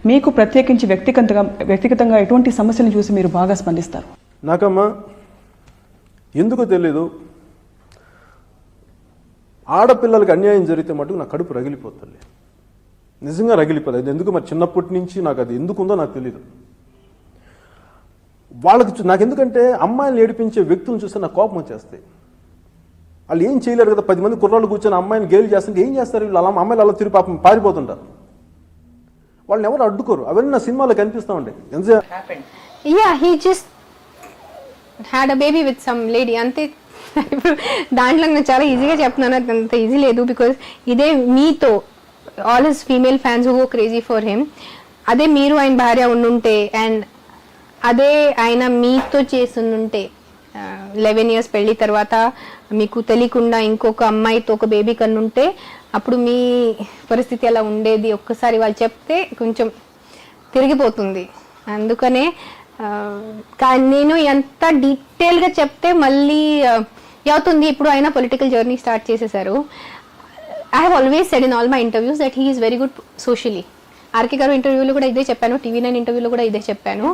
మీకు ప్రత్యేకించి వ్యక్తిగతంగా ఎటువంటి సమస్యలను చూసి మీరు బాగా స్పందిస్తారు? నాకమ్మా ఎందుకో తెలీదు, ఆడపిల్లలకి అన్యాయం జరిగితే మటుకు నా కడుపు రగిలిపోతుంది, నిజంగా రగిలిపోతుంది. అది ఎందుకు మరి చిన్నప్పటి నుంచి నాకు అది ఎందుకుందో నాకు తెలీదు. వాళ్ళకి నాకు ఎందుకంటే అమ్మాయిని ఏడిపించే వ్యక్తులను చూస్తే నాకు కోపం వచ్చేస్తాయి. వాళ్ళు ఏం చేయలేరు కదా, 10 మంది కుర్రాళ్ళు కూర్చొని అమ్మాయిని గేలు చేస్తుంటే ఏం చేస్తారు వీళ్ళు? అలా అమ్మాయిలు అలా తిరిగి పాపం పారిపోతుంటారు, వాళ్ళని ఎవరు అడ్డుకోరు. అవన్నీ నా సినిమాలో కనిపిస్తూ ఉంటాయి. Yeah, he just had a baby with some lady. అంతే. దాంట్లో నేను చాలా ఈజీగా చెప్తున్నాను, అంత ఈజీ లేదు. బికాజ్ ఇదే మీతో all his female fans who go crazy for him, అదే మీరు ఆయన భార్య ఉండుంటే అండ్ అదే ఆయన మీతో చేస్తుంటే 11 years పెళ్లి తర్వాత మీకు తెలియకుండా ఇంకొక అమ్మాయితో ఒక బేబీ కన్నుంటే అప్పుడు మీ పరిస్థితి ఎలా ఉండేది ఒక్కసారి వాళ్ళు చెప్తే కొంచెం తిరిగిపోతుంది. అందుకనే నేను ఎంత డీటెయిల్గా చెప్తే మళ్ళీ అవుతుంది. ఇప్పుడు ఆయన పొలిటికల్ జర్నీ స్టార్ట్ చేసేసారు. I have always said in all my interviews that he is very good socially. RK గారు ఇంటర్వ్యూలో కూడా ఇదే చెప్పాను, TV9 ఇంటర్వ్యూలో కూడా ఇదే చెప్పాను.